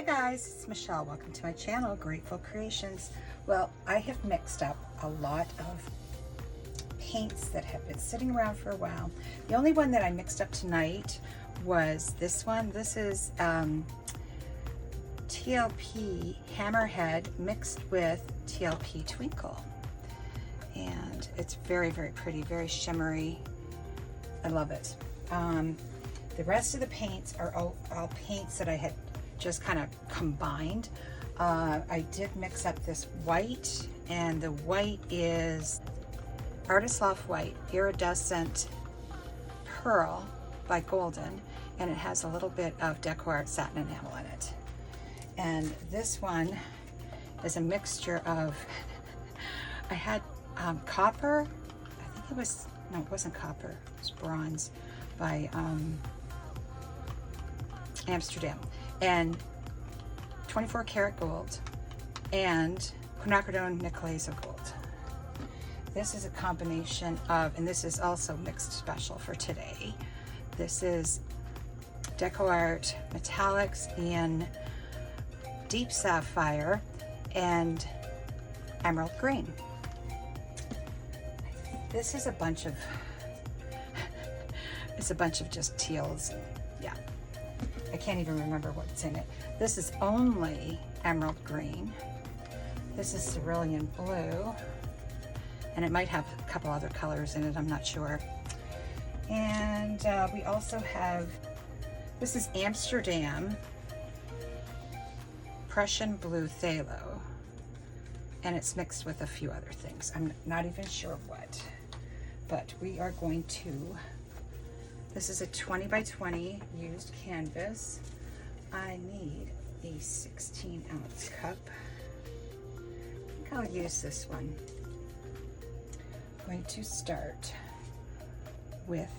guys, it's Michelle. Welcome to my channel, Grateful Creations. Well, I have mixed up a lot of paints that have been sitting around for a while. The only one that I mixed up tonight was this one. This is TLP Hammerhead mixed with TLP Twinkle. And it's very, very pretty, very shimmery. I love it. The rest of the paints are all paints that I had just kind of combined. I did mix up this white, and the white is Artist Loft White Iridescent Pearl by Golden, and it has a little bit of Deco Art satin enamel in it. And this one is a mixture of, I had copper, I think it was, no, it wasn't copper, it was bronze by Amsterdam, and 24 karat gold and quinacridone nickelase of gold. This is a combination of, and this is also mixed special for today. This is Deco Art Metallics in Deep Sapphire and Emerald Green. This is a bunch of, it's a bunch of just teals. Yeah, I can't even remember what's in it. This is only Emerald Green. This is Cerulean Blue. And it might have a couple other colors in it, I'm not sure. And we also have, this is Amsterdam Prussian Blue Phthalo. And it's mixed with a few other things. I'm not even sure what. But we are going to, this is a 20 by 20 used canvas. I need a 16 ounce cup. I think I'll use this one. I'm going to start with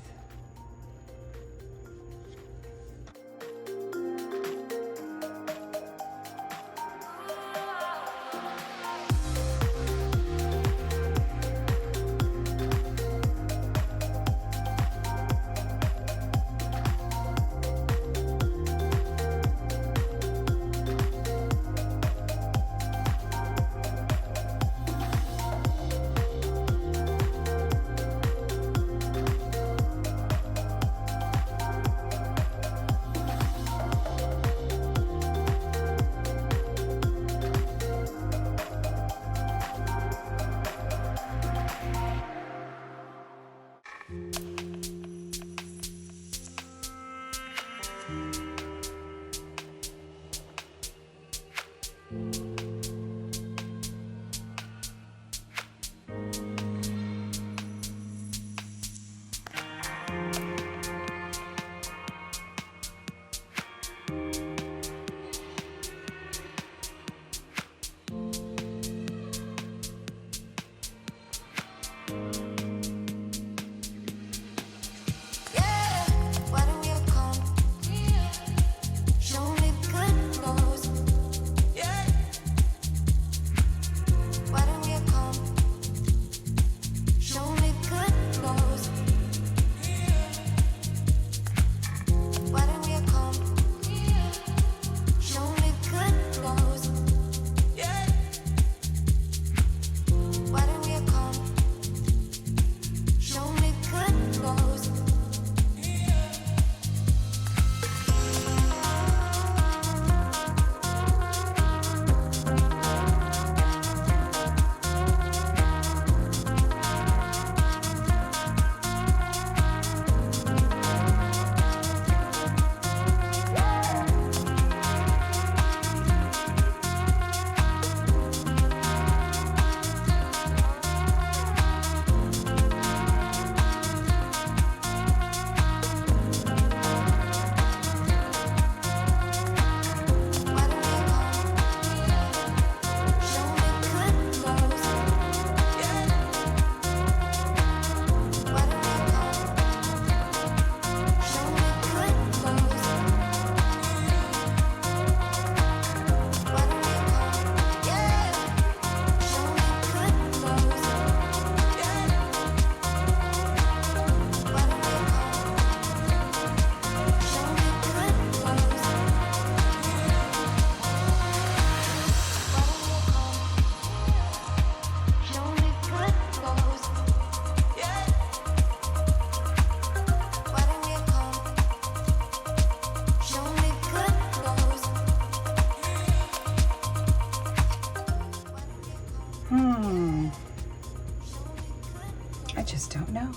I just don't know.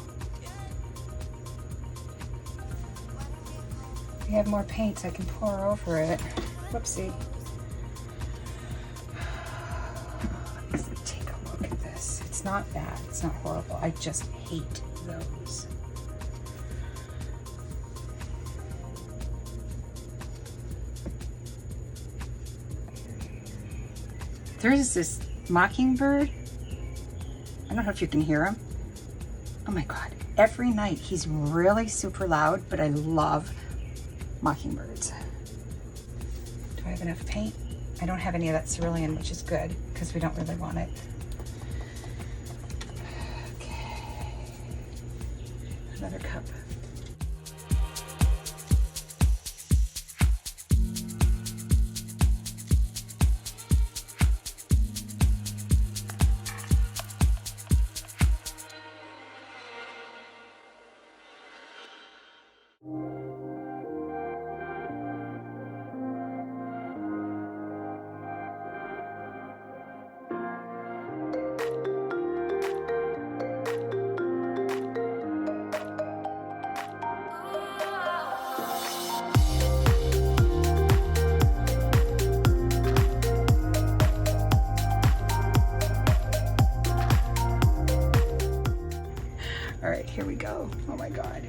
We have more paints I can pour over it. Whoopsie. Let me take a look at this. It's not bad. It's not horrible. I just hate those. There is this mockingbird. I don't know if you can hear him. Oh my God. Every night he's really super loud, but I love mockingbirds. Do I have enough paint? I don't have any of that cerulean, which is good because we don't really want it. Okay. Another cup. All right, here we go. Oh my God.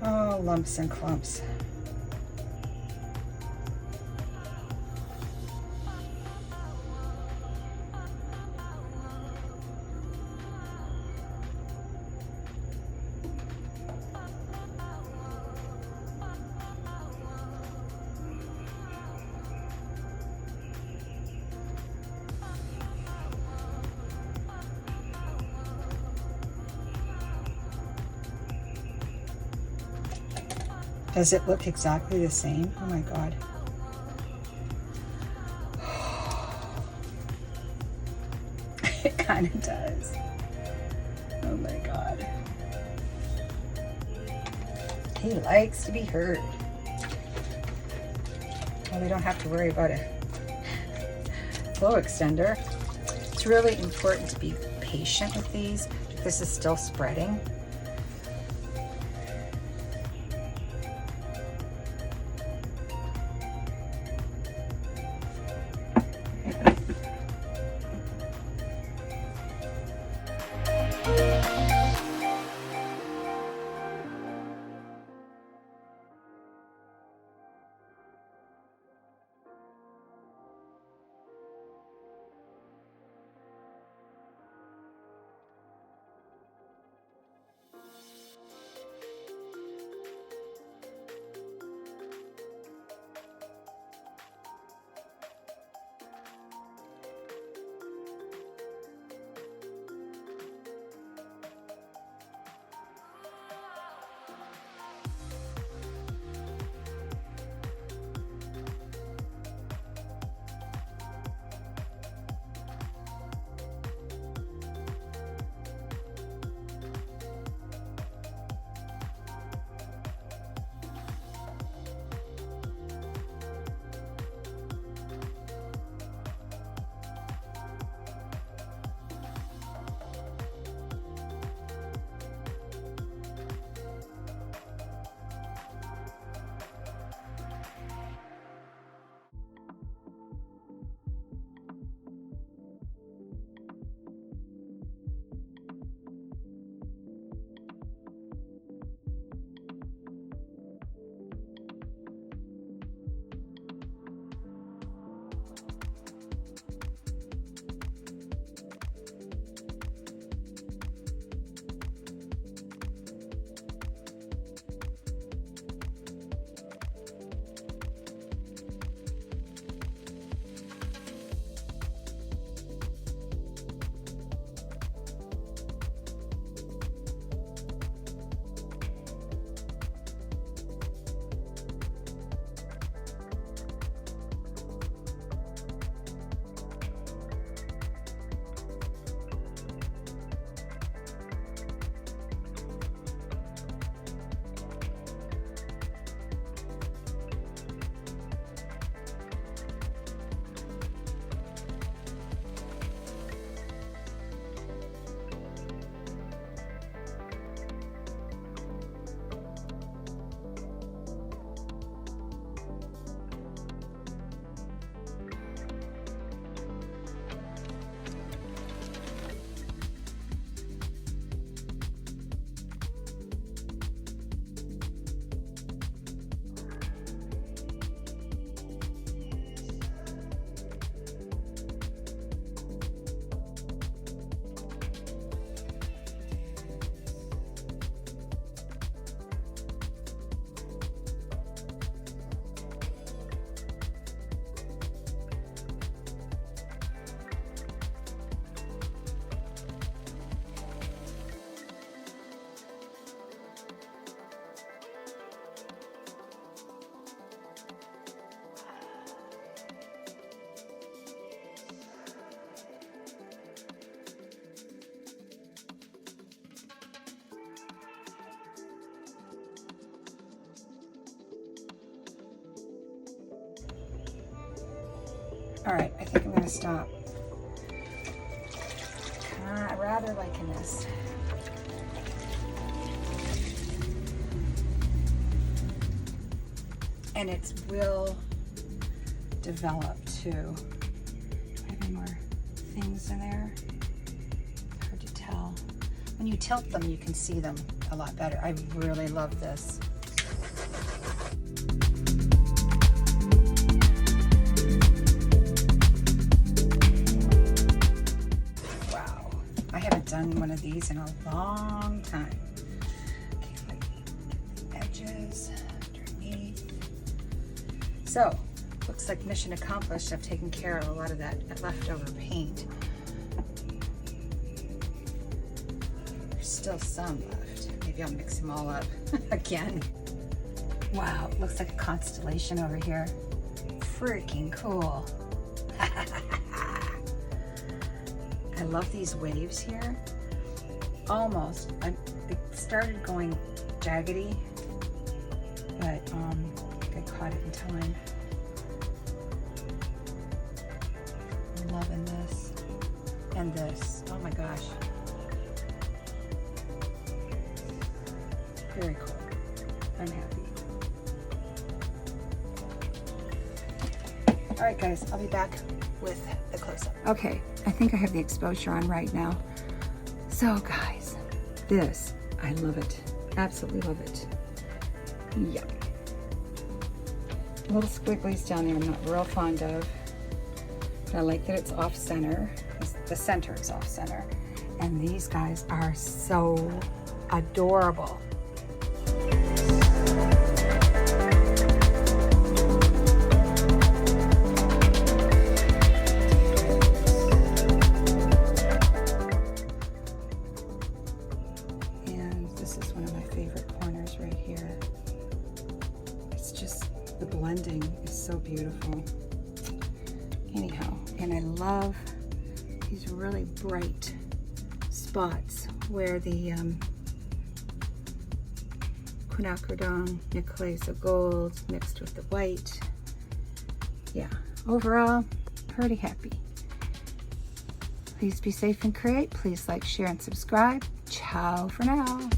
Oh, lumps and clumps. Does it look exactly the same? Oh my God. It kind of does. Oh my God. He likes to be heard. Well, we don't have to worry about a flow extender. It's really important to be patient with these. This is still spreading. All right, I think I'm gonna stop. Rather liking this. And it will develop too. Do I have any more things in there? Hard to tell. When you tilt them, you can see them a lot better. I really love this. Wow, I haven't done one of these in a long time. Okay, like edges underneath. So, looks like mission accomplished. I've taken care of a lot of that leftover paint. There's still some left. Maybe I'll mix them all up again. Wow, it looks like a constellation over here. Freaking cool. I love these waves here. Almost, it started going jaggedy, but I caught it in time. I'm loving this and this. Oh my gosh. Very cool. I'm happy. All right, guys, I'll be back with the close-up. Okay, I think I have the exposure on right now. So, guys, this, I love it. Absolutely love it. Yep. Little squigglies down there I'm not real fond of. But I like that it's off-center. The center is off-center. And these guys are so adorable. And this is one of my favorite corners right here. It's just, the blending is so beautiful. Anyhow, and I love these really bright spots where the quinacridone necklace of gold mixed with the white. Yeah, overall, pretty happy. Please be safe and create. Please like, share, and subscribe. Ciao for now.